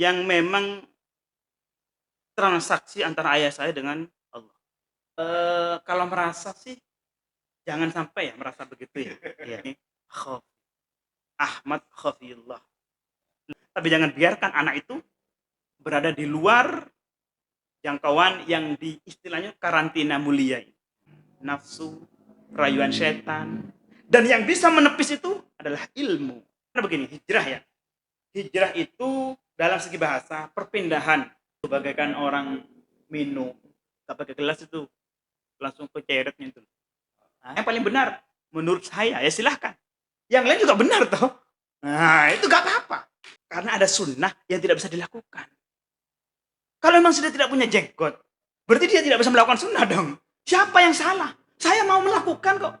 yang memang transaksi antara ayah saya dengan Allah. Kalau merasa sih jangan sampai ya merasa begitu ya. Iya. Ini Ahmad Khafiyullah. Tapi jangan biarkan anak itu berada di luar jangkauan yang istilahnya karantina mulia ini. Nafsu, rayuan setan. Dan yang bisa menepis itu adalah ilmu. Karena begini, hijrah ya. Hijrah itu dalam segi bahasa perpindahan. Bagaikan orang minum, gak pakai gelas itu langsung ke cairannya itu. Nah, yang paling benar menurut saya ya silahkan. Yang lain juga benar toh. Nah itu gak apa-apa. Karena ada sunnah yang tidak bisa dilakukan. Kalau memang sudah tidak punya jenggot, berarti dia tidak bisa melakukan sunnah dong. Siapa yang salah? Saya mau melakukan kok.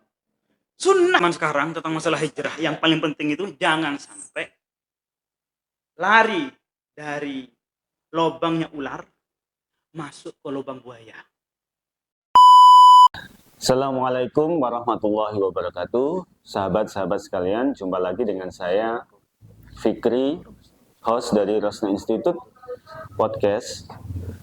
Sunnah sekarang tentang masalah hijrah yang paling penting itu jangan sampai lari dari lubangnya ular masuk ke lubang buaya. Assalamualaikum warahmatullahi wabarakatuh. Sahabat-sahabat sekalian, jumpa lagi dengan saya Fikri, host dari Rosna Institute Podcast.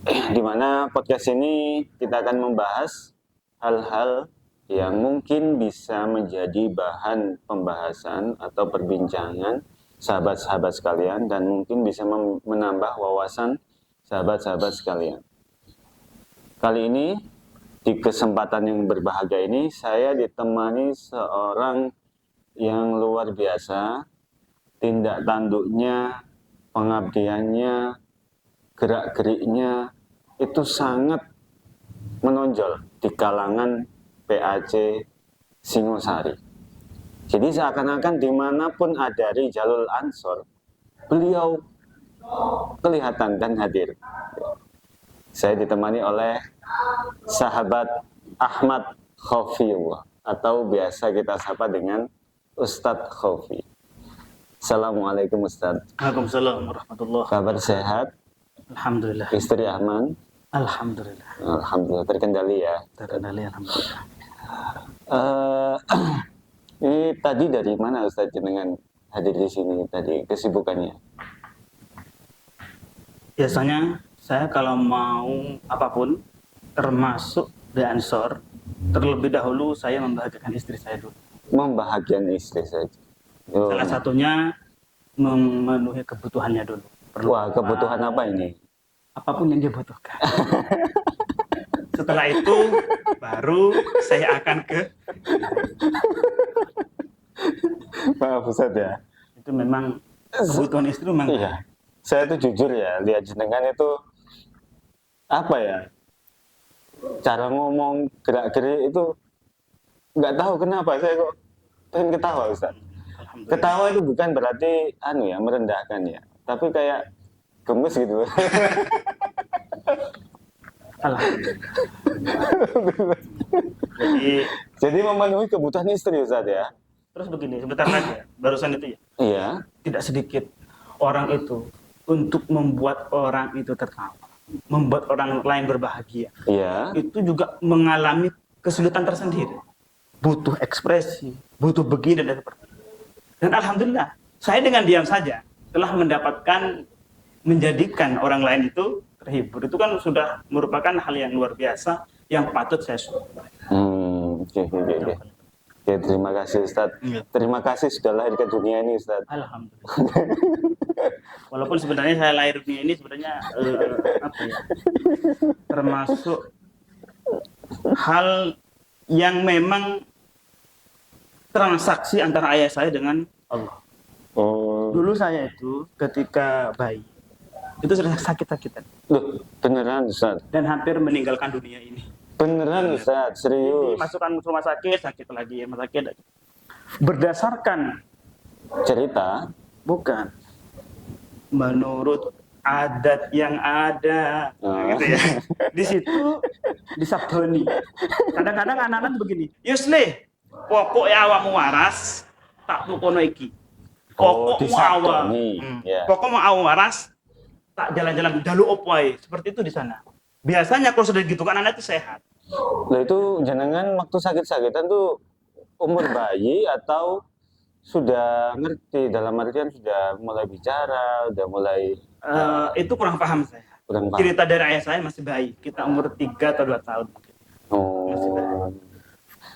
Di mana podcast ini kita akan membahas hal-hal yang mungkin bisa menjadi bahan pembahasan atau perbincangan sahabat-sahabat sekalian dan mungkin bisa menambah wawasan sahabat-sahabat sekalian. Kali ini di kesempatan yang berbahagia ini saya ditemani seorang yang luar biasa, tindak tanduknya, pengabdiannya, gerak-geriknya itu sangat menonjol di kalangan PAC Singosari. Jadi seakan-akan dimanapun ada Rijalul Ansor, beliau kelihatan dan hadir. Saya ditemani oleh sahabat Ahmad Khafiyullah atau biasa kita sapa dengan Ustadz Khafi. Assalamualaikum Ustadz. Waalaikumsalam warahmatullahi Kabar sehat? Alhamdulillah. Istri aman? Alhamdulillah. Alhamdulillah, terkendali ya. Terkendali alhamdulillah. Ini tadi dari mana Ustadz jenengan hadir di sini tadi, kesibukannya? Biasanya saya kalau mau apapun termasuk di Ansor, terlebih dahulu saya membahagiakan istri saya dulu. Membahagiakan istri saja. Oh. Salah satunya memenuhi kebutuhannya dulu. Wah, kebutuhan apa ini? Apapun yang dia butuhkan. Setelah itu baru saya akan ke Maaf Ustadz ya. itu memang kebutuhan istri memang. Iya. Saya tuh jujur ya, lihat jenengan itu apa ya? Cara ngomong, gerak-gerik itu nggak tahu kenapa saya kok pengen ketawa Ustaz. Ketawa itu bukan berarti merendahkan ya, tapi kayak gemes gitu. Jadi memenuhi kebutuhan istri Ustaz ya. Terus begini, sebentar lagi ya, barusan itu ya. Iya. Tidak sedikit orang itu untuk membuat orang itu tertawa, membuat orang lain berbahagia. Iya. Itu juga mengalami kesulitan tersendiri. Butuh ekspresi, butuh begini dan seperti itu. Dan alhamdulillah, saya dengan diam saja telah mendapatkan menjadikan orang lain itu terhibur. Itu kan sudah merupakan hal yang luar biasa yang patut saya syukuri. Oke. Oke, terima kasih Ustadz. Ya. Terima kasih sudah lahir ke dunia ini Ustadz. Alhamdulillah. Walaupun sebenarnya saya lahir dunia ini sebenarnya termasuk hal yang memang transaksi antara ayah saya dengan Allah. Oh. Dulu saya itu ketika bayi itu sudah sakit-sakitan. Loh, beneran Ustadz? Dan hampir meninggalkan dunia ini. Beneran Ustadz, serius? Masukkan rumah sakit, sakit lagi, rumah sakit. Berdasarkan cerita? Bukan. Menurut adat yang ada, gitu ya. Di situ disabdoni. Kadang-kadang anak-anak begini, Yusle, pokoknya awakmu waras, tak tukono iki. Pokokmu awak, pokokmu awak waras, tak jalan-jalan dalu opoy. Seperti itu di sana. Biasanya kalau sudah gitu kan anak itu sehat. Nah itu jenengan waktu sakit-sakitan tuh umur bayi atau sudah ngerti, dalam artian sudah mulai bicara, udah mulai Itu kurang paham saya. Kurang paham. Cerita dari ayah saya masih bayi. Kita umur 3 atau 2 tahun. Masih bayi. Oh.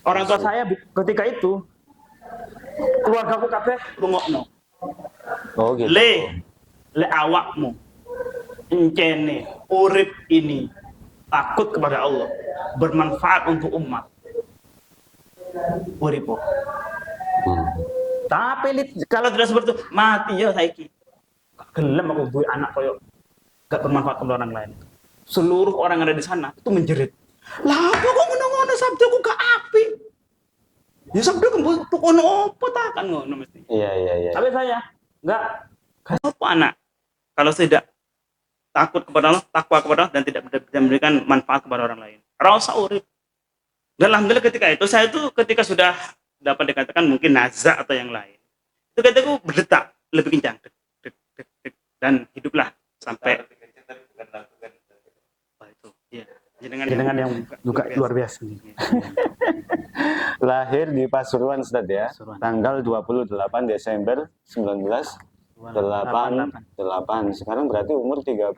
Orang tua saya ketika itu keluarga aku kabeh rungokno. Oh gitu. Le awakmu encene urip ini takut kepada Allah, bermanfaat untuk umat. Uripo. Tapi kalau tidak seperti itu, mati ya saiki. Gelem aku duwe anak koyo gak bermanfaat kepada orang lain. Seluruh orang yang ada di sana itu menjerit. Lah apa kok ngono-ngono sabda aku gak apik. Ya sabda kembali ono apa ta kan ngono mesti. Iya. Tapi saya enggak apa anak. Kalau tidak takut kepada Allah, takwa kepada Allah dan tidak memberikan manfaat kepada orang lain. Rasa urip. Dan alhamdulillah ketika itu saya tuh ketika sudah dapat dikatakan mungkin nazar atau yang lain. Itu ketika aku berdetak lebih kencang. Dan hiduplah sampai itu. Iya. Jenengan yang juga luar biasa. Lahir di Pasuruan Ustaz ya. Pasuruan. Tanggal 28 Desember 1988. Sekarang berarti umur 35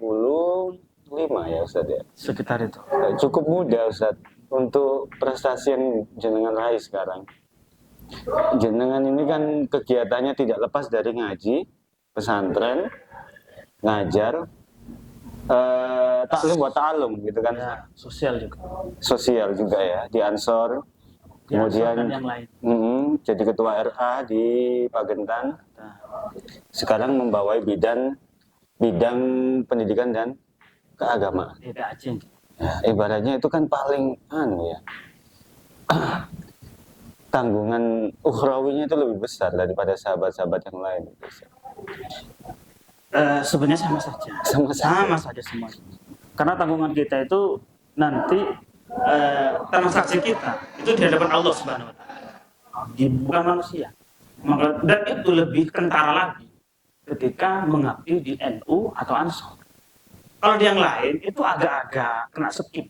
ya Ustaz ya. Sekitar itu. Cukup muda Ustaz untuk prestasi yang jenengan raih sekarang. Jenengan ini kan kegiatannya tidak lepas dari ngaji, pesantren, ngajar, taklim buat ta'alum gitu kan. Ya, sosial juga. Sosial juga ya, di Ansor. Kemudian yang lain. Jadi ketua RA di Pagentan. Nah, Sekarang membawai bidang pendidikan dan keagamaan. tidak acing. Ya, ibaratnya itu kan paling ya. Tanggungan ukhrawinya itu lebih besar daripada sahabat-sahabat yang lain. Sebenarnya sama saja. Sama saja semua. Karena tanggungan kita itu nanti transaksi kita itu di hadapan Allah Subhanahu wa taala. Bukan manusia. Dan itu lebih kentara lagi ketika mengabdi di NU atau Ansor. Kalau di yang lain itu agak-agak kena skip.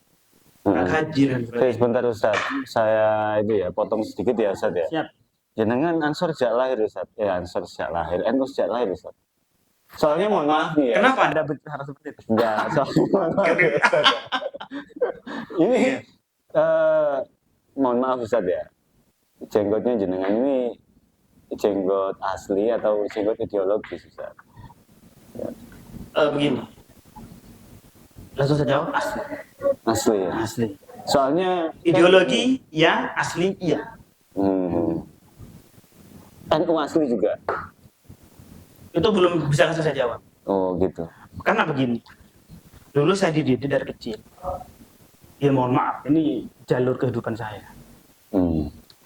Haji dan Oke, sebentar Ustaz. Saya itu ya potong sedikit ya Ustaz ya. Siap. Jenengan Ansor sejak lahir Ustaz. Ya Ansor sejak lahir. NU sejak lahir Ustaz. Soalnya mohon maaf nih ya. Kenapa Anda berbicara seperti itu? Enggak, soalnya mohon maaf ya, Ustaz. Ini mohon maaf Ustaz ya. Jenggotnya jenengan ini jenggot asli atau jenggot ideologis Ustaz? Begini. Langsung saja jawab asli. Asli ya. Asli. Soalnya Ideologi ya, asli iya. NU asli juga. Itu belum bisa saya jawab. Oh gitu. Karena begini. Dulu saya dididik dari kecil. Ya mohon maaf, ini jalur kehidupan saya.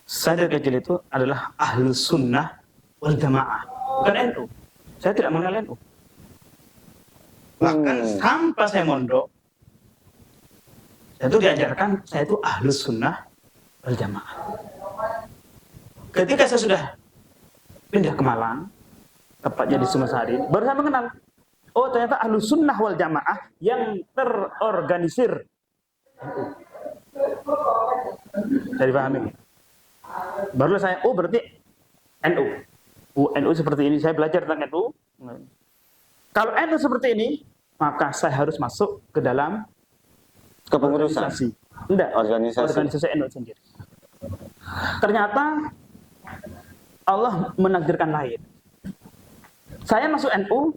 Saya dari kecil itu adalah ahlu sunnah wal jamaah, bukan NU. Saya tidak mengenal NU. Bahkan sampai saya mondok, saya itu diajarkan saya itu ahlu sunnah wal jamaah. Ketika saya sudah pindah ke Malang, tepatnya di Summasari, baru saya mengenal. Oh ternyata ahlu sunnah wal jamaah yang terorganisir. Saya dipahami. Baru saya, oh berarti NU. NU seperti ini, saya belajar tentang NU. Kalau NU seperti ini, maka saya harus masuk ke dalam kepengurusan. Enggak, organisasi NU sendiri. Ternyata Allah menakdirkan lain. Saya masuk NU,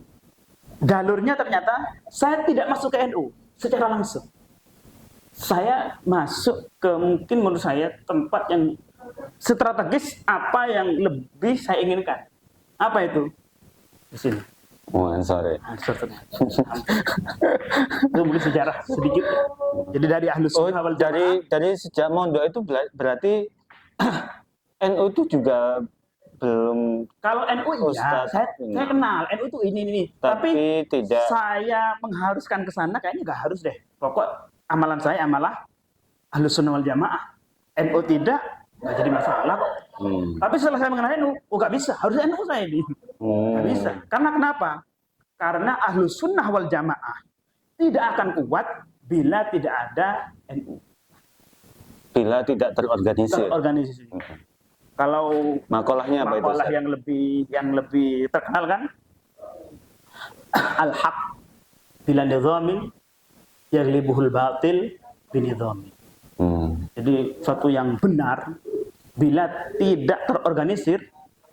jalurnya ternyata saya tidak masuk ke NU secara langsung. Saya masuk ke mungkin menurut saya tempat yang strategis apa yang lebih saya inginkan. Apa itu? Di sini. Oh, sorry. Ansor ternyata. Itu mungkin sejarah sedikit. Jadi dari ahlus sunnah wal jamaah. Dari sejak mondok itu berarti NU itu juga belum. Kalau NU iya, saya kenal NU itu ini. Tapi tidak. Saya mengharuskan ke sana kayaknya nggak harus deh. Pokok amalan saya amalah ahlus sunnah wal jamaah. NU tidak, nggak jadi masalah kok. Tapi setelah saya mengenal NU, oh nggak bisa, harus NU saya ini. Nggak bisa. Karena kenapa? Karena ahlus sunnah wal jamaah tidak akan kuat bila tidak ada NU. Bila tidak terorganisir. Kalau makolahnya apa itu? Makalah yang lebih terkenal kan? al-haq bila nidhamin yaglibuhul batil binidhamin. Jadi suatu yang benar bila tidak terorganisir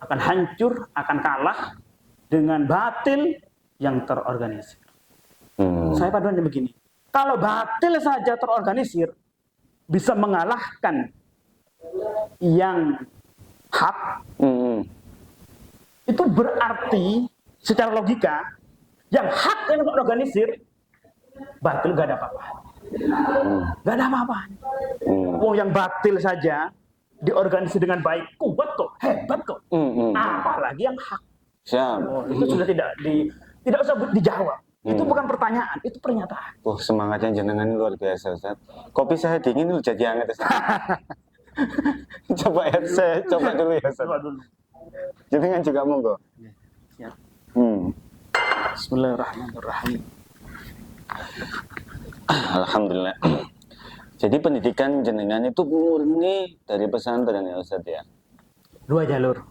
akan hancur, akan kalah dengan batil yang terorganisir. Saya paduannya begini, kalau batil saja terorganisir bisa mengalahkan yang hak, itu berarti secara logika yang hak yang terorganisir batil gak ada apa-apa. Gak ada apa-apa. Wong yang batil saja diorganisir dengan baik, kuat kok, hebat kok. Apalagi yang hak. Itu sudah tidak usah dijawab. Itu bukan pertanyaan, itu pernyataan. Semangatnya jenengan luar biasa, Ustaz. Kopi saya dingin lu jadi hangat, Ustaz. Saya coba dulu ya, Ustaz. Coba dulu. Jenengan juga monggo. Siap. Bismillahirrahmanirrahim. Alhamdulillah. Jadi pendidikan jenengan itu murni dari pesantren ya, Ustaz ya? Dua jalur.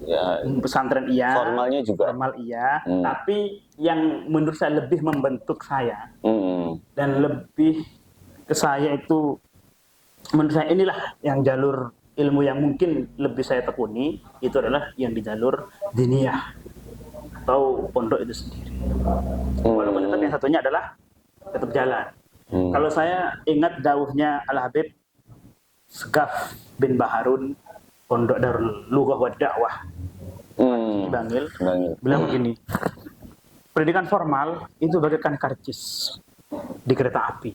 Ya, pesantren iya, formalnya juga. Formal iya, tapi yang menurut saya lebih membentuk saya dan lebih ke saya itu, menurut saya inilah yang jalur ilmu yang mungkin lebih saya tekuni, itu adalah yang di jalur diniyah atau pondok itu sendiri. Walaupun tetap yang satunya adalah tetap jalan. Kalau saya ingat dawuhnya Al-Habib Segaf bin Baharun, Pondok Darul Lughah wa Dakwah di Bangil, bilang begini, pendidikan formal itu bagaikan karcis di kereta api.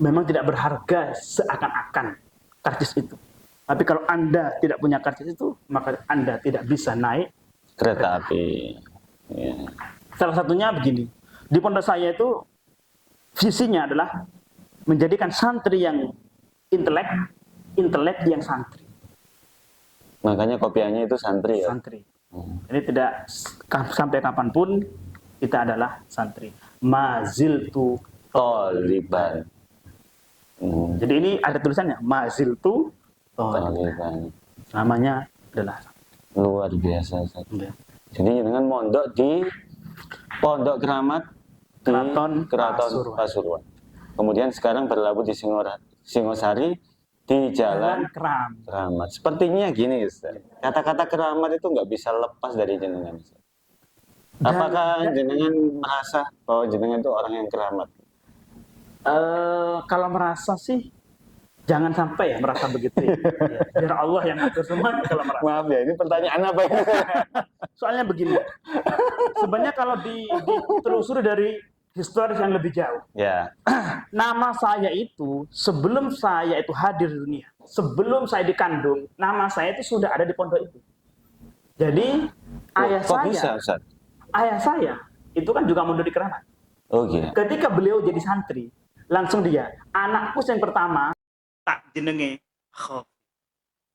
Memang tidak berharga seakan-akan karcis itu. Tapi kalau Anda tidak punya karcis itu, maka Anda tidak bisa naik kereta api. Ya. Salah satunya begini, di pondok saya itu visinya adalah menjadikan santri yang intelek yang santri. Makanya kopiannya itu santri ya? Santri. Jadi tidak sampai kapanpun kita adalah santri. Maziltu Toliban. Jadi ini ada tulisannya, Maziltu Toliban. Namanya adalah luar biasa. Ya. Jadi dengan mondok di Pondok Keramat di Keraton Pasuruan. Kemudian sekarang berlabuh di Singosari di Jalan Keramat. Sepertinya gini, Ustaz. Kata-kata keramat itu nggak bisa lepas dari jenengan, Ustaz. Apakah jenengan merasa bahwa jenengan itu orang yang keramat? Kalau merasa sih, jangan sampai ya merasa begitu. Ya. Biar Allah yang ngatur semua kalau merasa. Maaf ya, ini pertanyaan apa ini? Soalnya begini, sebenarnya kalau ditelusuri dari historis yang lebih jauh. Ya. Nama saya itu sebelum saya itu hadir di dunia, sebelum saya dikandung, nama saya itu sudah ada di pondok itu. Jadi ayah saya itu kan juga mondok di Keramat. Oh iya. Ketika beliau jadi santri, langsung dia, anakku yang pertama tak jenenge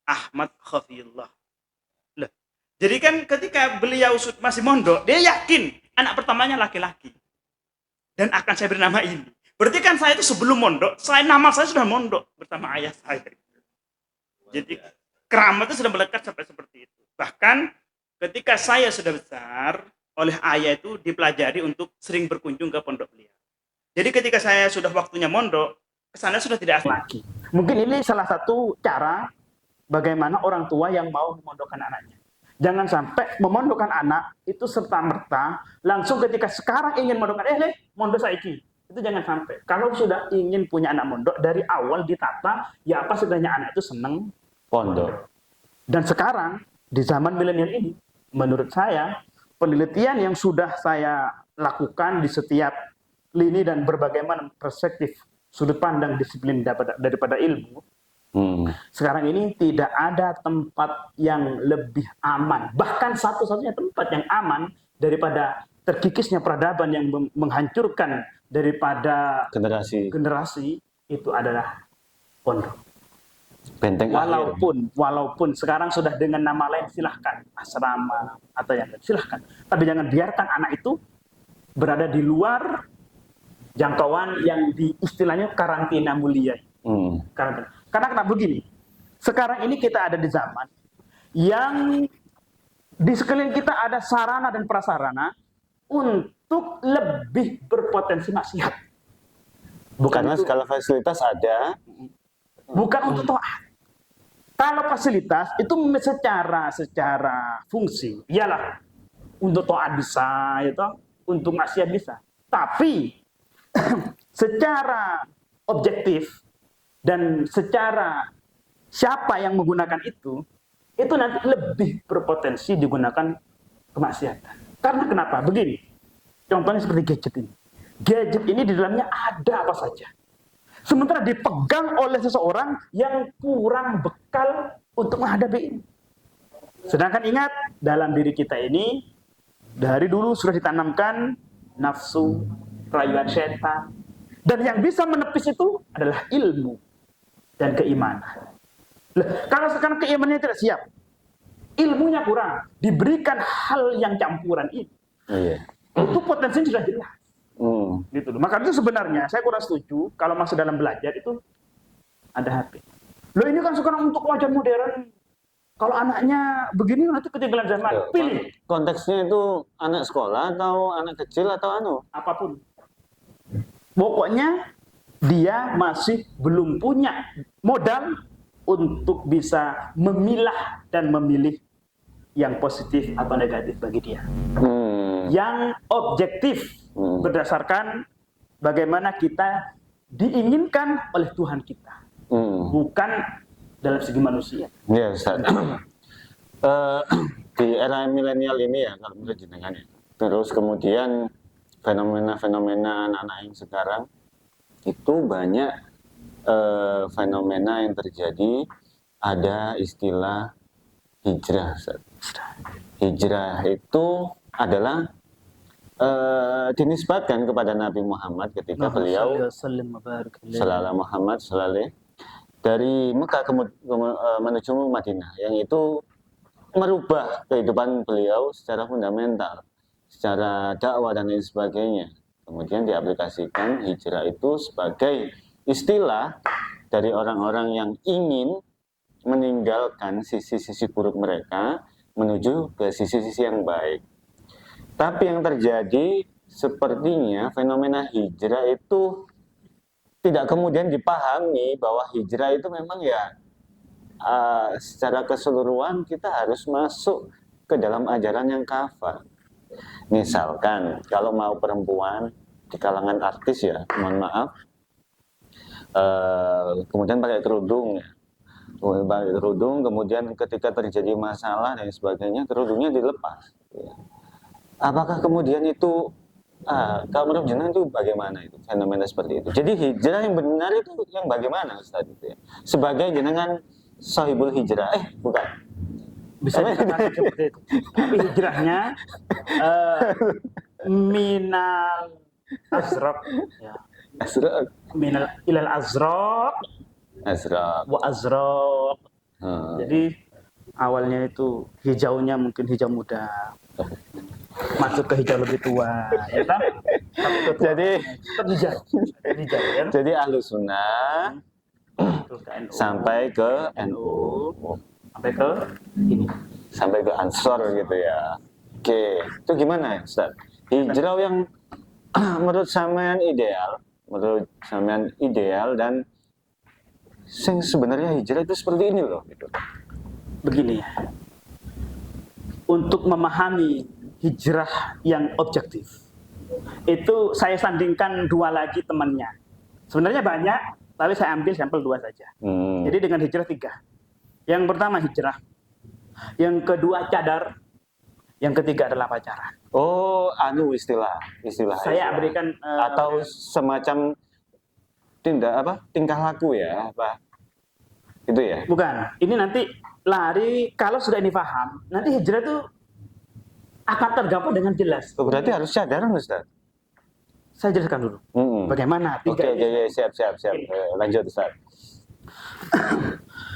Ahmad Khafiyullah. Loh. Jadi kan ketika beliau masih mondok, dia yakin anak pertamanya laki-laki. Dan akan saya beri nama ini. Berarti kan saya itu sebelum mondok, nama saya sudah mondok bersama ayah saya. Jadi keramat itu sudah melekat sampai seperti itu. Bahkan ketika saya sudah besar, oleh ayah itu dipelajari untuk sering berkunjung ke pondok beliau. Jadi ketika saya sudah waktunya mondok, kesana sudah tidak lagi. Mungkin ini salah satu cara bagaimana orang tua yang mau memondokkan anaknya. Jangan sampai memondokkan anak itu serta-merta langsung ketika sekarang ingin memondokkan, mondok saiki. Itu jangan sampai. Kalau sudah ingin punya anak mondok, dari awal ditata, ya apa sebenarnya anak itu senang pondok. Dan sekarang, di zaman milenial ini, menurut saya, penelitian yang sudah saya lakukan di setiap lini dan berbagai macam perspektif, sudut pandang disiplin daripada ilmu, sekarang ini tidak ada tempat yang lebih aman. Bahkan satu-satunya tempat yang aman daripada terkikisnya peradaban yang menghancurkan daripada generasi itu adalah pondok. Benteng walaupun sekarang sudah dengan nama lain, silahkan asrama atau yang lain, silahkan. Tapi jangan biarkan anak itu berada di luar jangkauan yang istilahnya karantina mulia. Karena kenapa begini? Sekarang ini kita ada di zaman yang di sekeliling kita ada sarana dan prasarana untuk lebih berpotensi maksiat. Karena segala fasilitas ada. Bukan untuk taat. Kalau fasilitas itu secara fungsi, iyalah untuk taat bisa, itu untuk maksiat bisa. Tapi secara objektif dan secara siapa yang menggunakan itu nanti lebih berpotensi digunakan kemaksiatan. Karena kenapa? Begini, contohnya seperti gadget ini. Gadget ini di dalamnya ada apa saja. Sementara dipegang oleh seseorang yang kurang bekal untuk menghadapi ini. Sedangkan ingat, dalam diri kita ini dari dulu sudah ditanamkan nafsu, rayuan setan. Dan yang bisa menepis itu adalah ilmu dan keimanan. Kalau sekarang keimanannya tidak siap, ilmunya kurang, diberikan hal yang campuran ini, itu potensinya sudah jelas. Gitu loh. Maka itu sebenarnya saya kurang setuju kalau masuk dalam belajar itu ada HP. Loh ini kan sekarang untuk wajah modern. Kalau anaknya begini nanti ketinggalan zaman. Pilih. Konteksnya itu anak sekolah atau anak kecil atau apapun. Pokoknya dia masih belum punya modal untuk bisa memilah dan memilih yang positif atau negatif bagi dia. Yang objektif berdasarkan bagaimana kita diinginkan oleh Tuhan kita, bukan dalam segi manusia. Ya, Ustaz. Di era milenial ini ya, kalau menurut jenengan ya. Terus kemudian fenomena-fenomena anak-anak yang sekarang itu banyak fenomena yang terjadi. Ada istilah hijrah, Ustaz. Hijrah itu adalah dinisbatkan kepada Nabi Muhammad ketika beliau Sallallahu Muhammad Sallallahu dari Mekah menuju Madinah, yang itu merubah kehidupan beliau secara fundamental, secara dakwah dan lain sebagainya. Kemudian diaplikasikan hijrah itu sebagai istilah dari orang-orang yang ingin meninggalkan sisi-sisi buruk mereka menuju ke sisi-sisi yang baik. Tapi yang terjadi sepertinya fenomena hijrah itu tidak kemudian dipahami bahwa hijrah itu memang ya secara keseluruhan kita harus masuk ke dalam ajaran yang kafah. Misalkan kalau mau perempuan di kalangan artis ya, mohon maaf, kemudian pakai kerudung ya. Pakai kerudung, kemudian ketika terjadi masalah dan sebagainya, kerudungnya dilepas. Ya. Apakah kemudian itu, kalau menurut jenengan itu bagaimana itu fenomena seperti itu? Jadi hijrah yang benar itu yang bagaimana, Ustaz? Itu ya? Sebagai jenengan sahibul hijrah, bukan? Bisa dikatakan seperti itu. Tapi hijrahnya minal azraq, ya. Azraq. Minal ilal azraq. Azraq. Wa azraq. Jadi awalnya itu hijaunya mungkin hijau muda, masuk ke hijau lebih tua, ya kan? Jadi hijau, ya? Jadi Ahlus Sunnah sampai ke NU, sampai ke ini, sampai ke Ansor gitu ya. Oke, itu gimana, Ustaz? Hijrah yang menurut sampean ideal dan sebenarnya hijrah itu seperti ini loh. Gitu. Begini ya, untuk memahami hijrah yang objektif, itu saya sandingkan dua lagi temannya. Sebenarnya banyak, tapi saya ambil sampel dua saja. Jadi dengan hijrah 3. Yang pertama hijrah, yang kedua cadar, yang ketiga adalah pacaran. Oh, istilah. Saya berikan atau semacam tingkah laku ya, apa? Itu ya? Bukan. Ini nanti lari, kalau sudah ini paham, nanti hijrah itu akan tergambar dengan jelas. Berarti harus cadaran, Ustaz? Saya jelaskan dulu. Bagaimana tiga ini? Oke, siap. Lanjut, Ustaz.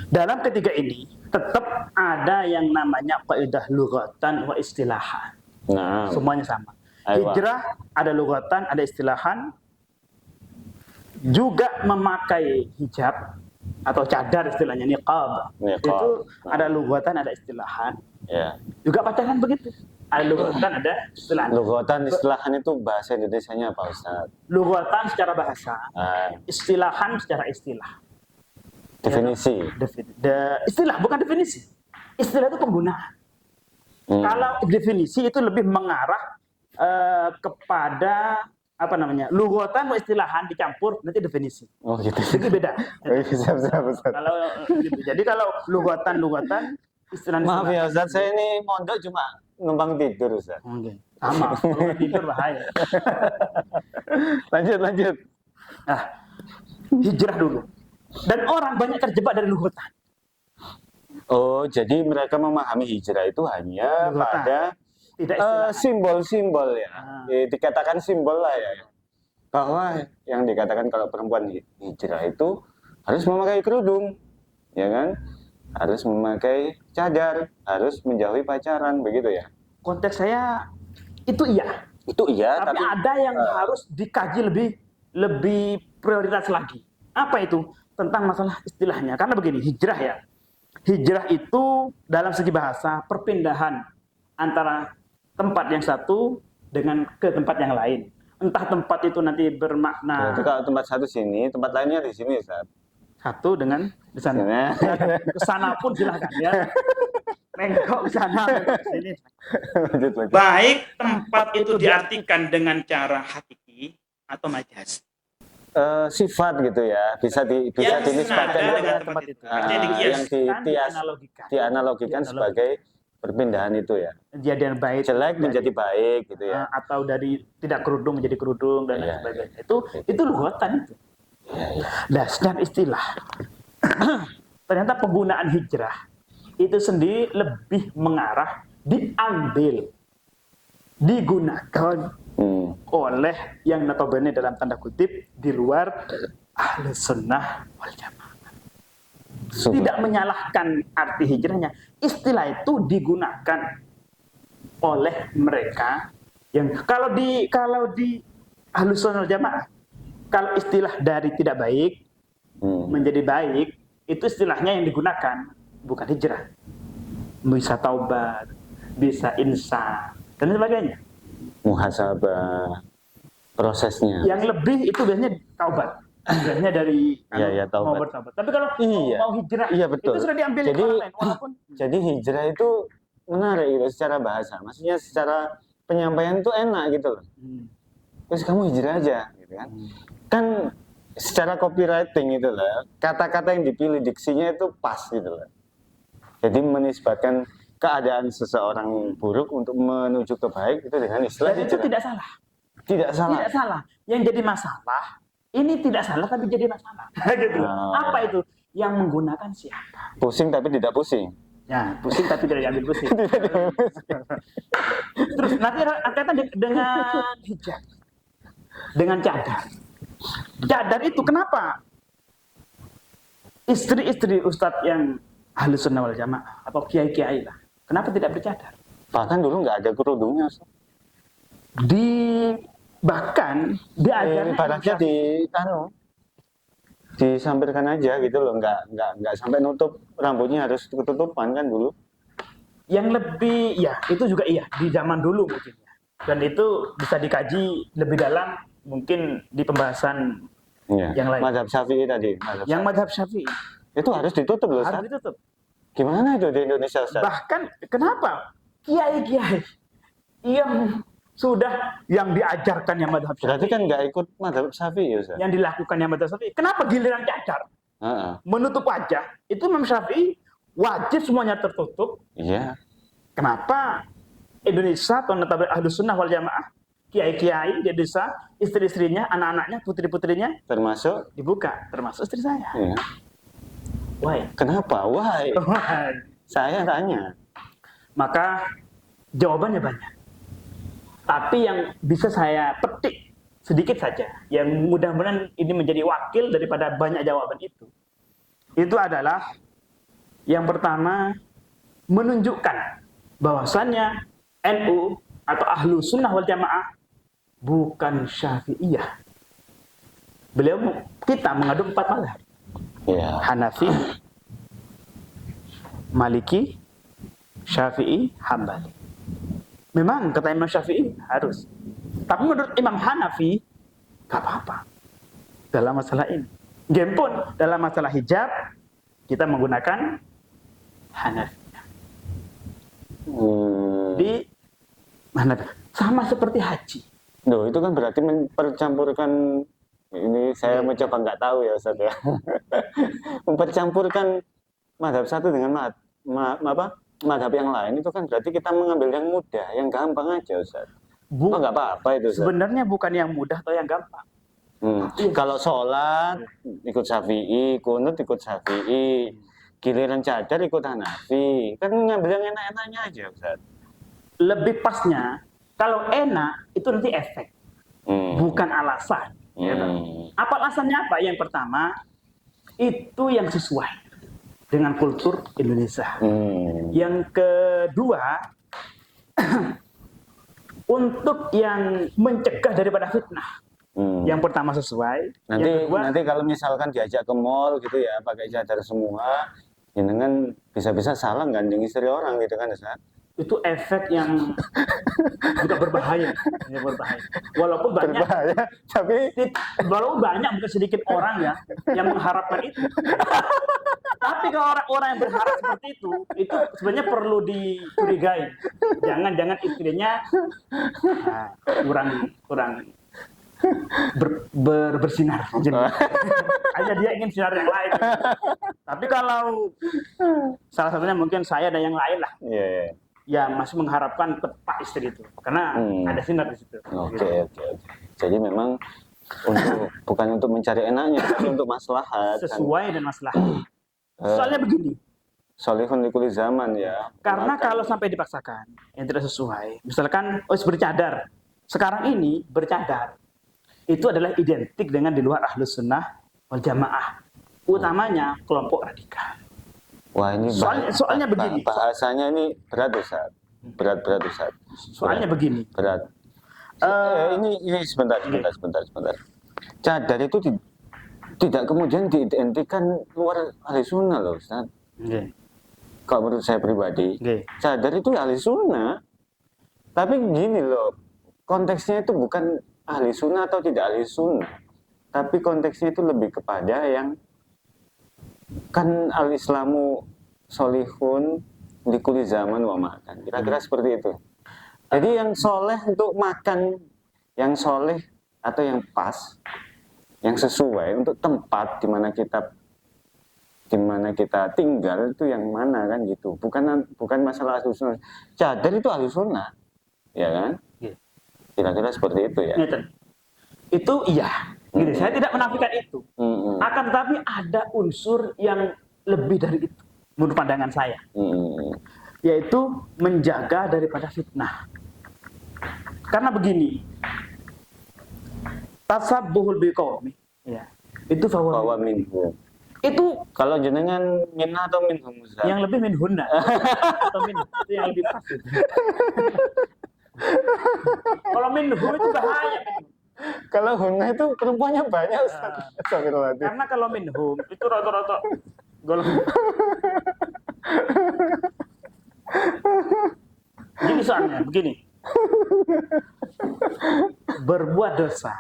Dalam ketiga ini tetap ada yang namanya kaidah lughatan wa istilahan. Nah, semuanya sama. Hijrah ada lughatan, ada istilahan. Juga memakai hijab atau cadar istilahnya niqab. Itu ada lughatan, ada istilahan. Yeah. Juga pacaran begitu. Ada lughatan, ada istilahan. Lughatan istilahan itu bahasa Indonesianya apa Ustaz? Lughatan secara bahasa, Ah, istilahan secara istilah. definisi. Istilah bukan definisi. Istilah itu penggunaan. Kalau definisi itu lebih mengarah kepada apa namanya? Lughatan atau istilahan dicampur nanti definisi. Oh gitu. Itu beda. Siap, Ustaz. Kalau gitu. Jadi kalau lughatan istilah. Maaf ya Ustaz, saya ini mondok cuma numpang tidur Ustaz. Oke. Sama, kalau tidur bahaya. Lanjut. Nah, hijrah dulu. Dan orang banyak terjebak dari lughatan. Oh, jadi mereka memahami hijrah itu hanya Lughatan. pada Tidak istilah. simbol-simbol ya. Ah. Dikatakan simbol lah ya. Bahwa yang dikatakan kalau perempuan hijrah itu harus memakai kerudung, ya kan? Harus memakai cadar, harus menjauhi pacaran, begitu ya. Konteks saya itu iya. Itu iya, Tapi tapi ada yang harus dikaji lebih prioritas lagi. Apa itu? Tentang masalah istilahnya. Karena begini, hijrah ya. Hijrah itu dalam segi bahasa perpindahan antara tempat yang satu dengan ke tempat yang lain. Entah tempat itu nanti bermakna berarti kalau tempat satu sini, tempat lainnya di sini, Ustaz. satu dengan di sana. Nah. Ke sana pun silahkan ya. Mengkok ke sana, mengkok ke sini. Lanjut. Baik tempat itu diartikan dengan cara hakiki atau majas. Sifat gitu ya, bisa Yang dinisbatkan senada ke dengan tempat itu. Artinya dikias. yang dianalogikan sebagai perpindahan itu ya. Kejadian baik Jelek menjadi baik gitu ya. atau dari tidak kerudung menjadi kerudung dan lain Iya, sebagainya. Itu lughatan itu. Iya. Dan istilah. Ternyata penggunaan hijrah itu sendiri lebih mengarah diambil, digunakan oleh yang notabene dalam tanda kutip di luar Ahlus Sunnah wal Jamaah. Tidak menyalahkan arti hijrahnya. Istilah itu digunakan oleh mereka yang kalau di Ahlus Sunnah wal Jamaah, kalau istilah dari tidak baik menjadi baik, itu istilahnya yang digunakan bukan hijrah. Bisa taubat, bisa insaf dan sebagainya. Muhasabah prosesnya. Yang lebih itu biasanya taubat. Biasanya dari taubat. mau bertaubat. Tapi kalau mau hijrah, iya, betul. itu sudah diambil Jadi, orang lain. Walaupun Jadi hijrah itu menarik gitu secara bahasa. Maksudnya secara penyampaian itu enak gitu loh. Terus kamu hijrah aja gitu kan. Kan secara copywriting itu lah, kata-kata yang dipilih diksinya itu pas gitu loh. Jadi menisbatkan keadaan seseorang buruk untuk menuju ke baik itu dengan istilah dan itu hijrah. tidak salah. Tidak salah. Tidak salah. Yang jadi masalah, ini tidak salah tapi jadi masalah. Gitu. Apa itu? Yang menggunakan siapa? Pusing tapi tidak pusing. Ya, pusing tapi tidak diambil pusing. Terus nanti kata dengan hijab, dengan cadar. Cadar itu kenapa? Istri-istri ustadz yang Ahlus Sunnah wal Jamaah atau kiai-kiai lah, kenapa tidak bercadar? Bahkan dulu nggak ada kerudungnya. Bahkan diajarnya ibaratnya disampirkan aja gitu loh, nggak sampai nutup, rambutnya harus ketutupan kan dulu. Yang lebih ya itu juga iya di zaman dulu mungkin ya. Dan itu bisa dikaji lebih dalam mungkin di pembahasan yang lain. Mazhab Syafi'i tadi. Mazhab Syafi'i itu harus ditutup loh. Harus ditutup. Gimana itu di Indonesia Ustaz? Bahkan kenapa kiai-kiai yang diajarkan yang mazhab Syafi'i. Berarti kan nggak ikut mazhab Syafi'i Ustaz. Yang dilakukan yang mazhab Syafi'i. Kenapa giliran cadar? Menutup wajah itu Imam Syafi'i wajib semuanya tertutup. Iya. Kenapa Indonesia atau notabene Ahlus Sunnah wal Jamaah, kiai-kiai di desa, istri-istrinya, anak-anaknya, putri-putrinya termasuk dibuka, termasuk istri saya. Iya. Why? Kenapa? Why? Saya tanya. Maka jawabannya banyak. Tapi yang bisa saya petik sedikit saja, yang mudah-mudahan ini menjadi wakil daripada banyak jawaban itu adalah yang pertama menunjukkan bahwasannya NU atau Ahlus Sunnah wal Jamaah bukan Syafi'iyah. Kita mengadu 4 mazhab. Ya. Hanafi, Maliki, Syafi'i, Hambali. Memang kata Imam Syafi'i harus. Tapi menurut Imam Hanafi gak apa-apa dalam masalah ini. Gempun dalam masalah hijab kita menggunakan Hanafi. Di mana? Sama seperti haji. Loh, itu kan berarti mempercampurkan, ini saya mencoba nggak tahu ya Ustaz ya. Mempercampurkan mazhab satu dengan mazhab yang lain, itu kan berarti kita mengambil yang mudah, yang gampang aja Ustaz. Oh, nggak apa-apa itu Ustaz. Sebenarnya bukan yang mudah atau yang gampang. Kalau sholat ikut Syafi'i, kunut ikut Syafi'i, giliran cadar ikut Hanafi, kan ngambil yang enak-enaknya aja Ustaz. Lebih pasnya kalau enak itu nanti efek, bukan alasan. Apa alasannya apa? Yang pertama itu yang sesuai dengan kultur Indonesia. Yang kedua untuk yang mencegah daripada fitnah. Yang pertama sesuai. Nanti yang kedua, nanti kalau misalkan diajak ke mall gitu ya pakai cadar semua, dengan bisa-bisa salah gandeng istri orang gitu kan Ustaz. itu efek yang juga berbahaya, Walaupun banyak, berbahaya, walaupun banyak bukan sedikit orang ya yang mengharapkan itu. Tapi kalau orang-orang yang berharap seperti itu sebenarnya perlu dicurigai. Jangan istrinya kurang bersinar. Hanya dia ingin sinar yang lain. Tapi kalau salah satunya mungkin saya dan yang lain lah. Ya masih mengharapkan tepat istri itu karena ada sinar di situ. Oke. Jadi memang bukan untuk mencari enaknya, tapi untuk maslahat. Sesuai dan maslahat. Soalnya begini. Solihun likuli zaman ya. Karena kalau sampai dipaksakan yang tidak sesuai, misalkan bercadar. Sekarang ini bercadar itu adalah identik dengan di luar Ahlus Sunnah wal Jamaah. Utamanya kelompok radikal. Wah, ini soalnya begini. Bahasanya ini berat Ustaz. Berat Ustaz. Soalnya begini. Berat. Ini sebentar. Cadar itu tidak kemudian diidentikan luar ahli sunnah loh Ustaz. Kalau menurut saya pribadi, cadar itu ahli sunnah. Tapi gini loh, konteksnya itu bukan ahli sunnah atau tidak ahli sunnah. Tapi konteksnya itu lebih kepada yang kan al-Islamu solihun likuli zaman wa makan. Kira-kira seperti itu. Jadi yang soleh untuk makan, yang soleh atau yang pas, yang sesuai untuk tempat di mana kita tinggal itu yang mana kan gitu. Bukan masalah ahli sunnah. Cadar itu ahli sunnah, ya kan? Kira-kira seperti itu ya. Itu iya. Gitu. Saya tidak menafikan itu. Akan tetapi ada unsur yang lebih dari itu menurut pandangan saya. Yaitu menjaga daripada fitnah. Karena begini. Tasabbuhul biqaumi. Ya. Itu bahwa minhum. Itu kalau jenengan minna atau minhum Ustaz? Yang lebih minhunna. Atau min itu yang lebih pas. Kalau minhum itu bahaya. Kalau hunna itu perempuannya banyak Ustaz. Karena kalau minhum itu rata-rata golongan. Gini soalnya, begini. Berbuat dosa.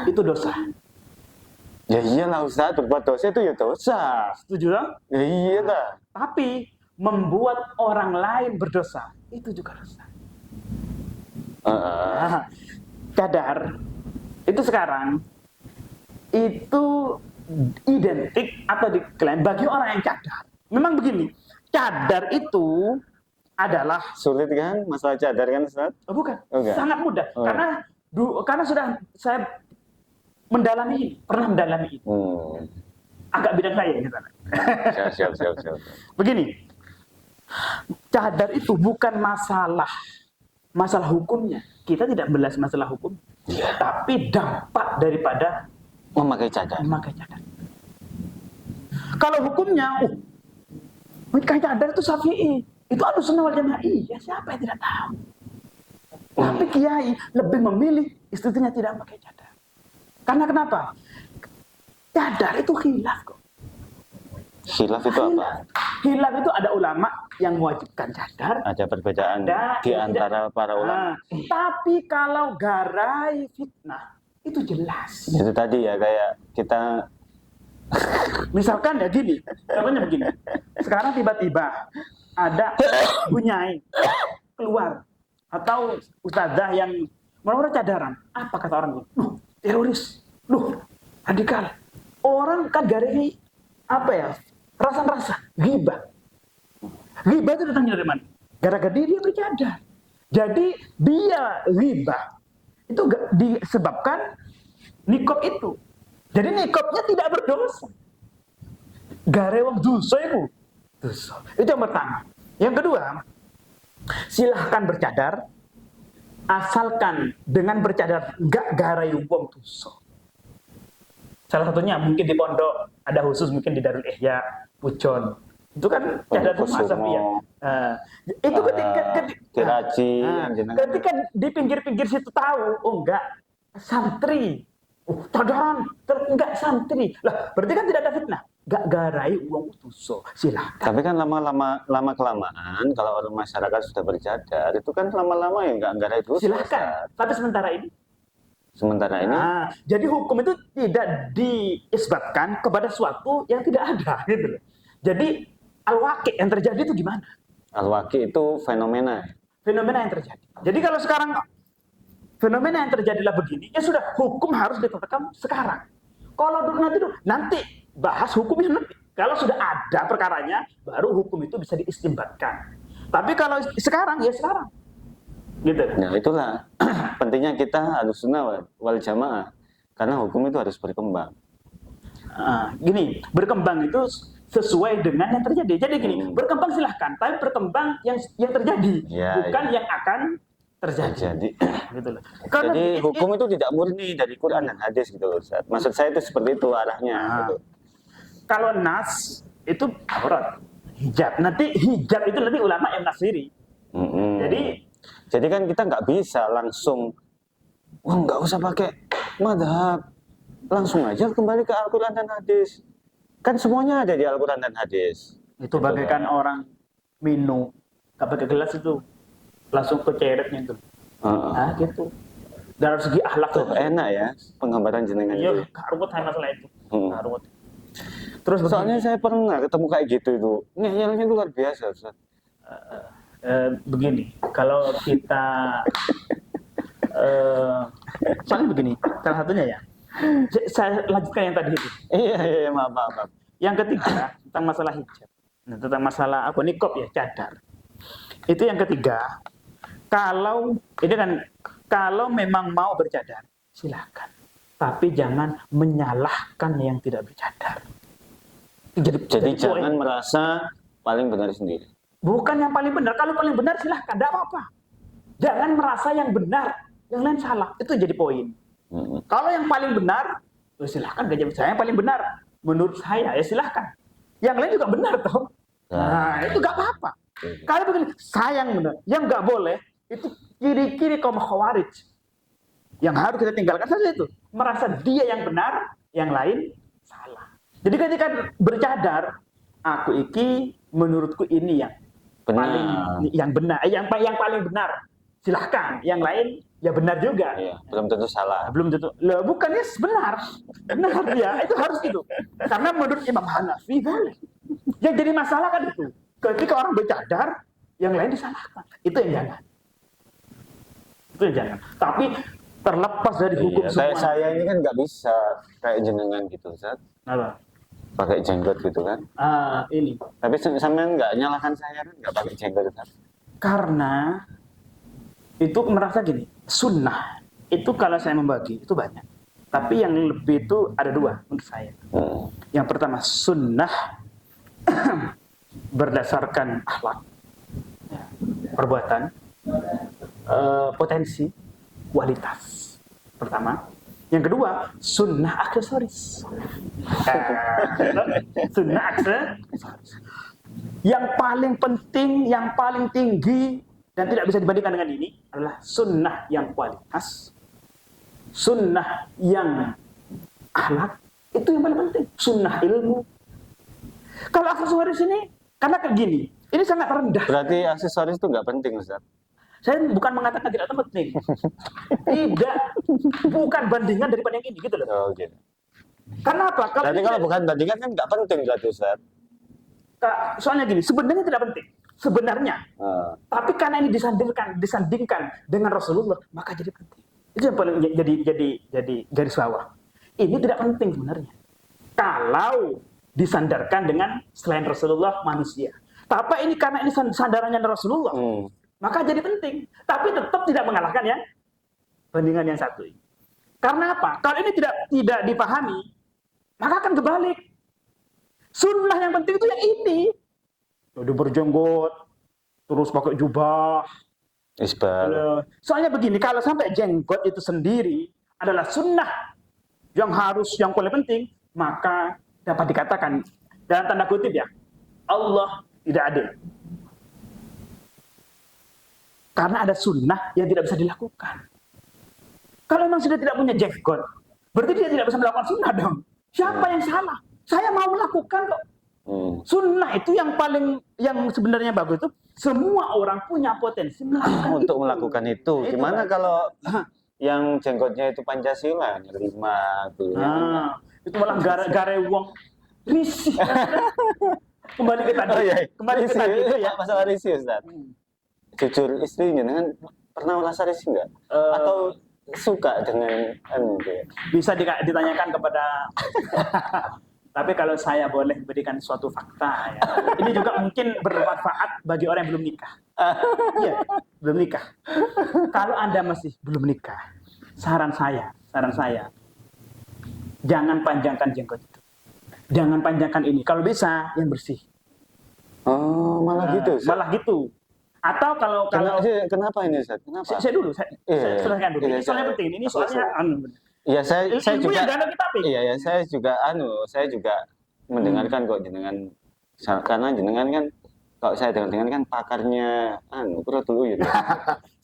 Itu dosa. Ya iyalah Ustaz, berbuat dosa itu ya dosa. Setuju dong? Ya iya dah. Tapi membuat orang lain berdosa, itu juga dosa. Cadar itu sekarang itu identik atau diklaim bagi orang yang cadar. Memang begini, cadar itu adalah sulit kan masalah cadar kan Ustaz? Bukan, sangat mudah. Karena sudah saya pernah mendalami ini. Agak bidang saya gitu. Siap. Begini, cadar itu bukan masalah hukumnya. Kita tidak membahas masalah hukum, tapi dampak daripada memakai cadar. Kalau hukumnya, memakai cadar itu Syafi'i, itu Ahlus Sunnah wal Jamaah. Ya siapa yang tidak tahu? Tapi kiai lebih memilih istrinya tidak memakai cadar. Karena kenapa? Cadar itu khilaf kok. Khilaf itu apa? khilaf itu ada ulama yang mewajibkan cadar, Ada perbedaan ada di yang antara para ulama. Tapi kalau garai fitnah itu jelas. Itu tadi ya, kayak kita Misalkan ya gini, contohnya begini. Sekarang tiba-tiba ada bunyai keluar atau ustazah yang menurut cadaran, apa kata orang itu? Teroris, radikal. Orang kan garis apa ya? Rasa-rasa ghibah. Ghibah itu datangnya dari mana? Gara-gara dia bercadar. Jadi dia ghibah itu disebabkan nikob itu. Jadi nikobnya tidak berdosa. Garewang dosa itu. Dosa. Itu yang pertama. Yang kedua, silahkan bercadar, asalkan dengan bercadar enggak garai wong dosa. Salah satunya mungkin di pondok ada khusus, mungkin di Darul Ihya, Pujon. Itu kan cadar masaf ya. Itu ketika di pinggir-pinggir situ tahu, oh enggak santri. Cadaran, enggak santri. Lah, berarti kan tidak ada fitnah. Enggak garai uang dosa. Silakan. Tapi kan lama kelamaan kalau orang masyarakat sudah bercadar, itu kan lama-lama ya enggak garai dosa. Silakan. Tapi sementara ini jadi hukum itu tidak diisbatkan kepada sesuatu yang tidak ada gitu loh. Jadi al-waqi yang terjadi itu gimana? Al-waqi itu fenomena yang terjadi. Jadi kalau sekarang fenomena yang terjadilah begini, ya sudah, hukum harus ditetapkan sekarang. Kalau nanti bahas hukumnya nanti. Kalau sudah ada perkaranya, baru hukum itu bisa diistimbatkan. Tapi kalau sekarang, ya sekarang. Gitu. Nah itulah pentingnya kita harus sunnah wal jamaah, karena hukum itu harus berkembang. Gini, berkembang itu sesuai dengan yang terjadi. Jadi gini, berkembang silahkan, tapi berkembang yang terjadi, bukan yang akan terjadi. Gitu loh. Jadi hukum itu tidak murni dari Quran dan hadis gitu loh, Ustaz. Maksud saya itu seperti itu arahnya. Gitu. Kalau nas itu aurat, hijab. Nanti hijab itu nanti ulama yang nafsiri. Jadi kan kita nggak bisa langsung, nggak usah pakai madhab, langsung aja kembali ke Al-Quran dan hadis. Kan semuanya ada di Al-Quran dan hadis. Itu bagaikan orang minum, nggak pakai gelas itu, langsung ke ceretnya itu. Gitu. Dari segi akhlak tuh enak ya penggambaran jenengan. Iya, karut masalah itu. Karut. Terus soalnya saya pernah ketemu kayak gitu itu. Ngeyelnya itu luar biasa, Ustaz. Begini, kalau kita soalnya begini, salah satunya ya. Saya lanjutkan yang tadi itu. Iya, maaf. Yang ketiga tentang masalah hijab. Nah, tentang masalah nikob ya, cadar. Itu yang ketiga. Kalau memang mau bercadar, silakan. Tapi jangan menyalahkan yang tidak bercadar. Jadi jangan merasa paling benar sendiri. Bukan yang paling benar. Kalau paling benar silahkan, tidak apa-apa. Jangan merasa yang benar, yang lain salah. Itu jadi poin. Kalau yang paling benar, ya silahkan. Saya yang paling benar. Menurut saya, ya silahkan. Yang lain juga benar, toh. Nah, itu nggak apa-apa. Kalau begini, saya yang benar. Yang nggak boleh, itu ciri-ciri kaum khawarij. Yang harus kita tinggalkan saja itu. Merasa dia yang benar, yang lain salah. Jadi ketika bercadar, menurutku ini yang benar. Yang paling benar. Silahkan. Yang lain ya benar juga. Iya, belum tentu salah. Belum tentu. Lah bukannya benar. Benar ya, itu harus gitu. Karena menurut Imam Hanafi boleh. Yang jadi masalah kan itu. Ketika orang bercadar, yang lain disalahkan. Itu yang jangan. Tapi terlepas dari hukum semua. Kayak saya ini kan nggak bisa kayak jenengan gitu, Ustaz. Apa? Pakai jenggot gitu kan? Ini. Tapi sampean nggak nyalahkan saya kan nggak pakai jenggot, Ustaz? Karena itu merasa gini, sunnah itu kalau saya membagi itu banyak. Tapi yang lebih itu ada dua menurut saya. Yang pertama sunnah berdasarkan akhlak, perbuatan, potensi, kualitas. Pertama. Yang kedua, sunnah aksesoris. Sunnah aksesoris. Yang paling penting, yang paling tinggi dan tidak bisa dibandingkan dengan ini adalah sunnah yang kualitas, sunnah yang akhlak. Itu yang paling penting. Sunnah ilmu. Kalau aksesoris ini Karena kayak gini, ini sangat rendah. Berarti aksesoris itu nggak penting, Ustaz. Saya bukan mengatakan tidak penting. Tidak, bukan bandingan daripada yang ini gitu loh. Oh, gitu. Karena apa? Berarti kalau bukan bandingan kan nggak penting berarti, Ustaz. Soalnya gini, sebenarnya tidak penting. Sebenarnya. Tapi karena ini disandingkan dengan Rasulullah, maka jadi penting. Itu yang paling jadi garis bawah. Ini tidak penting sebenarnya. Kalau disandarkan dengan selain Rasulullah manusia. Tapi ini karena ini sandarannya Rasulullah, maka jadi penting. Tapi tetap tidak mengalahkan ya bandingan yang satu ini. Karena apa? Kalau ini tidak dipahami, maka akan kebalik. Sunnah yang penting itu yang ini. Udah berjenggot, terus pakai jubah. Isbal. Soalnya begini, kalau sampai jenggot itu sendiri adalah sunnah yang paling penting, maka dapat dikatakan dalam tanda kutip ya, Allah tidak adil. Karena ada sunnah yang tidak bisa dilakukan. Kalau memang sudah tidak punya jenggot, berarti dia tidak bisa melakukan sunnah dong. Siapa yang salah? Saya mau melakukan kok. Sunnah itu yang sebenarnya bagus itu semua orang punya potensi melakukan untuk melakukan itu. Gimana kalau yang jenggotnya itu Pancasila, nerima tuh. Itu malah garewong risih. Kembali ke tadi. Kembali ke tadi itu ya. Masalah risih, Ustaz. Jujur istrinya kan pernah merasa risih nggak? Atau suka dengan bisa ditanyakan kepada tapi kalau saya boleh berikan suatu fakta ya. Ini juga mungkin bermanfaat bagi orang yang belum nikah. Iya, belum nikah. Kalau Anda masih belum nikah, saran saya, jangan panjangkan jenggot itu. Jangan panjangkan ini. Kalau bisa yang bersih. Oh, malah gitu. Malah gitu. Atau kalau kenapa ini, Ustaz? Kenapa? Saya selesaikan dulu. Ini soalnya penting. Ini soalnya iya, saya juga. Iya, saya juga mendengarkan kok jenengan, karena jenengan kan kalau saya dengar kan pakarnya kurang dulu ya.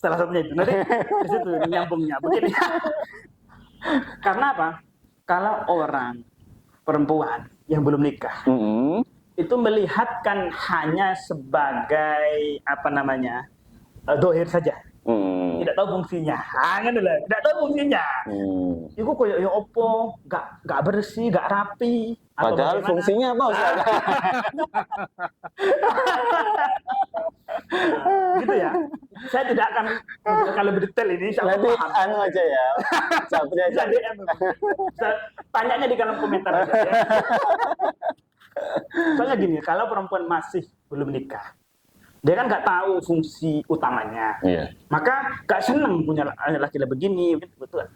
Salah satunya itu. Nanti di situ nyambungnya begini. Karena apa? Kalau orang perempuan yang belum nikah itu melihatkan hanya sebagai dohir saja. Tidak tahu fungsinya. Tidak tahu fungsinya. Iku koyo ya opo, gak bersih, gak rapi. Padahal fungsinya apa, Ustaz? Gitu ya. Saya tidak akan menjelaskan lebih detail ini. Nanti aja ya. Capnya aja. Tanyanya di kolom komentar aja ya. Soalnya gini, kalau perempuan masih belum nikah, dia kan nggak tahu fungsi utamanya, maka nggak seneng punya laki-laki begini, betul.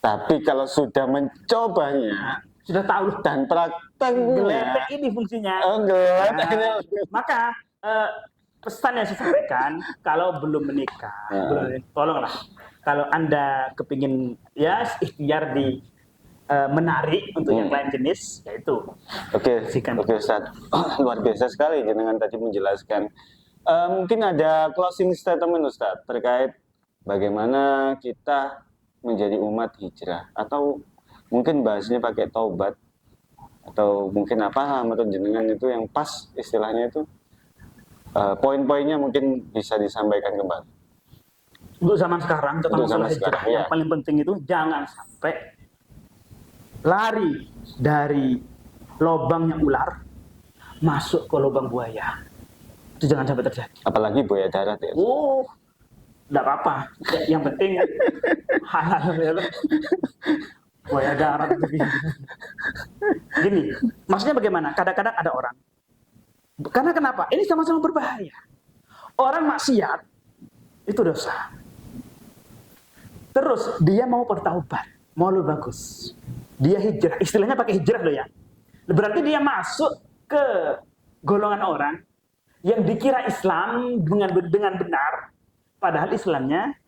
Tapi kalau sudah mencobanya, sudah tahu dan prakteknya, ini fungsinya, maka pesan yang saya sampaikan, kalau belum menikah, tolonglah, kalau Anda kepingin ya ikhtiar di menarik untuk yang lain jenis, yaitu. Oke, Ustaz. Luar biasa sekali dengan tadi menjelaskan. Mungkin ada closing statement, Ustaz, terkait bagaimana kita menjadi umat hijrah, atau mungkin bahasanya pakai taubat, atau mungkin apa menurut jenengan itu yang pas istilahnya itu, poin-poinnya mungkin bisa disampaikan kembali. Untuk zaman sekarang tentang masalah hijrah, yang paling penting itu jangan sampai lari dari lubangnya ular masuk ke lubang buaya. Itu jangan sampai terjadi. Apalagi buaya darat ya. Enggak apa-apa. Yang penting halal ya. Buaya darat begini. Gini, maksudnya bagaimana? Kadang-kadang ada orang. Karena kenapa? Ini sama-sama berbahaya. Orang maksiat itu dosa. Terus dia mau bertaubat, mau lebih bagus. Dia hijrah, istilahnya pakai hijrah loh ya. Berarti dia masuk ke golongan orang yang dikira Islam dengan benar, padahal Islamnya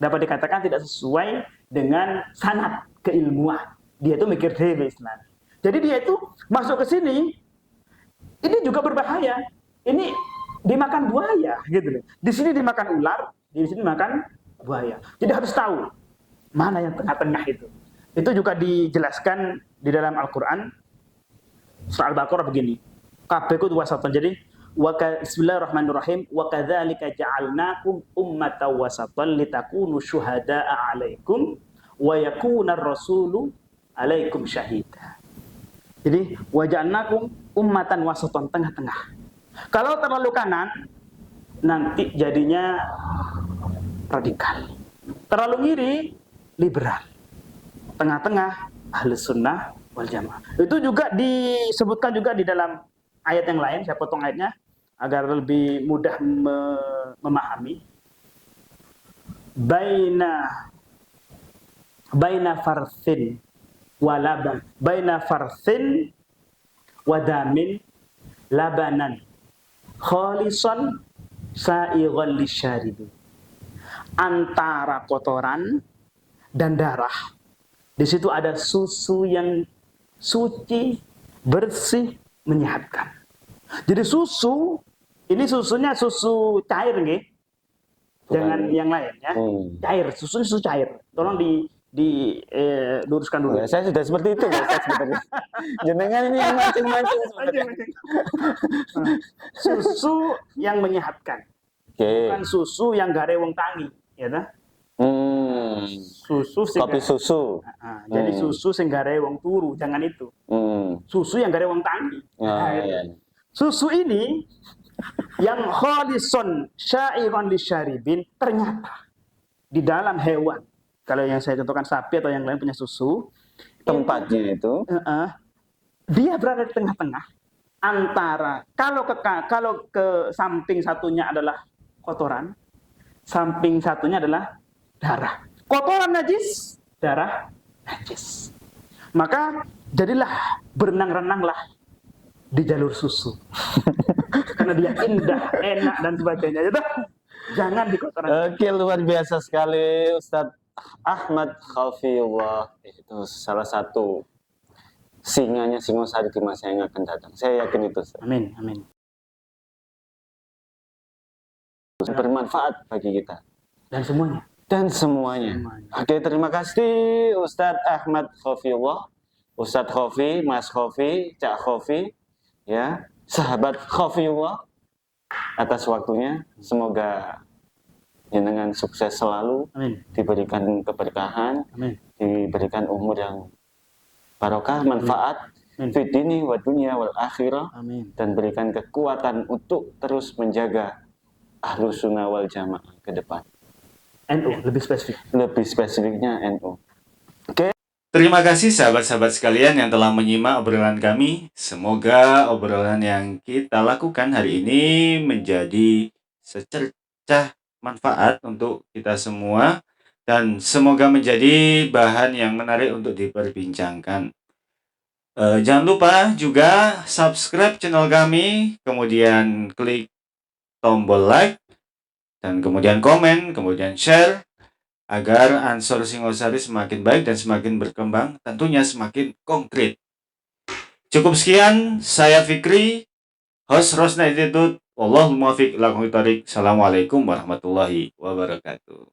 dapat dikatakan tidak sesuai dengan sanad keilmuan. Dia itu mikir dewe Islam. Jadi dia itu masuk ke sini, ini juga berbahaya. Ini dimakan buaya gitu loh. Di sini dimakan ular, di sini makan buaya. Jadi harus tahu mana yang tengah-tengah itu. Itu juga dijelaskan di dalam Al-Quran, surah Al-Baqarah begini. kabeh kudu wasatan. Jadi bismillahirrahmanirrahim, wa kadzalika ja'alnakum ummatan wasatan litakunu syuhada'a 'alaikum wa yakuna ar-rasulu 'alaikum syahida. Jadi wa ja'alnakum ummatan wasatan, tengah-tengah. Kalau terlalu kanan nanti jadinya radikal. Terlalu kiri liberal. Tengah-tengah ahlus sunnah wal jamaah. Itu juga disebutkan juga di dalam ayat yang lain, saya potong ayatnya agar lebih mudah memahami. Baina farthin wa laban, baina farthin wa damin labanan khalisan sa'ighal lisyaribin. Antara kotoran dan darah, di situ ada susu yang suci, bersih, menyehatkan. Jadi susu, ini susunya susu cair nggih. Jangan yang lain ya. Cair, susu cair. Tolong luruskan dulu. Ya, saya sudah seperti itu Ustaz sebenarnya. Jenengan ini yang mancing-mancing sebenarnya. Susu yang menyehatkan. Bukan susu yang gare wong tangi, ya ta? Susu kopi susu. Jadi susu sing gare wong turu, jangan itu. Susu yang gare wong tangi. Iya. Susu ini yang khalison sya'iran lisyaribin, ternyata di dalam hewan, kalau yang saya contohkan sapi atau yang lain punya susu, tempatnya itu dia berada di tengah-tengah antara kalau ke samping satunya adalah kotoran, samping satunya adalah darah. Kotoran najis, darah najis. Maka jadilah berenang-renanglah di jalur susu. Karena dia indah, enak dan sebagainya. Jadi, jangan di kotoran. Oke, luar biasa sekali Ustadz Ahmad Khafiullah. Itu salah satu singanya Singosari di masa yang akan datang. Saya yakin itu Ustadz. Amin, amin. Bermanfaat bagi kita. Dan semuanya. Oke, terima kasih Ustadz Ahmad Khafiullah, Ustadz Khofi, Mas Khofi, Cak Khofi, ya, sahabat Khafiullah, atas waktunya. Semoga jenengan sukses selalu, Amin. Diberikan keberkahan, Amin. Diberikan umur yang barokah, manfaat, fid dini wa dunya wal akhirah, Amin. dan berikan kekuatan untuk terus menjaga Ahlus Sunnah wal Jamaah ke depan. NU lebih spesifik. Lebih spesifiknya NU. Terima kasih sahabat-sahabat sekalian yang telah menyimak obrolan kami. Semoga obrolan yang kita lakukan hari ini menjadi secercah manfaat untuk kita semua, dan semoga menjadi bahan yang menarik untuk diperbincangkan. Jangan lupa juga subscribe channel kami, kemudian klik tombol like, dan kemudian komen, kemudian share, agar Ansor Singosari semakin baik dan semakin berkembang, tentunya semakin konkret. Cukup sekian, saya Fikri, host Rosna Institute. Wallahul muwaffiq ila aqwamit thoriq. Assalamualaikum warahmatullahi wabarakatuh.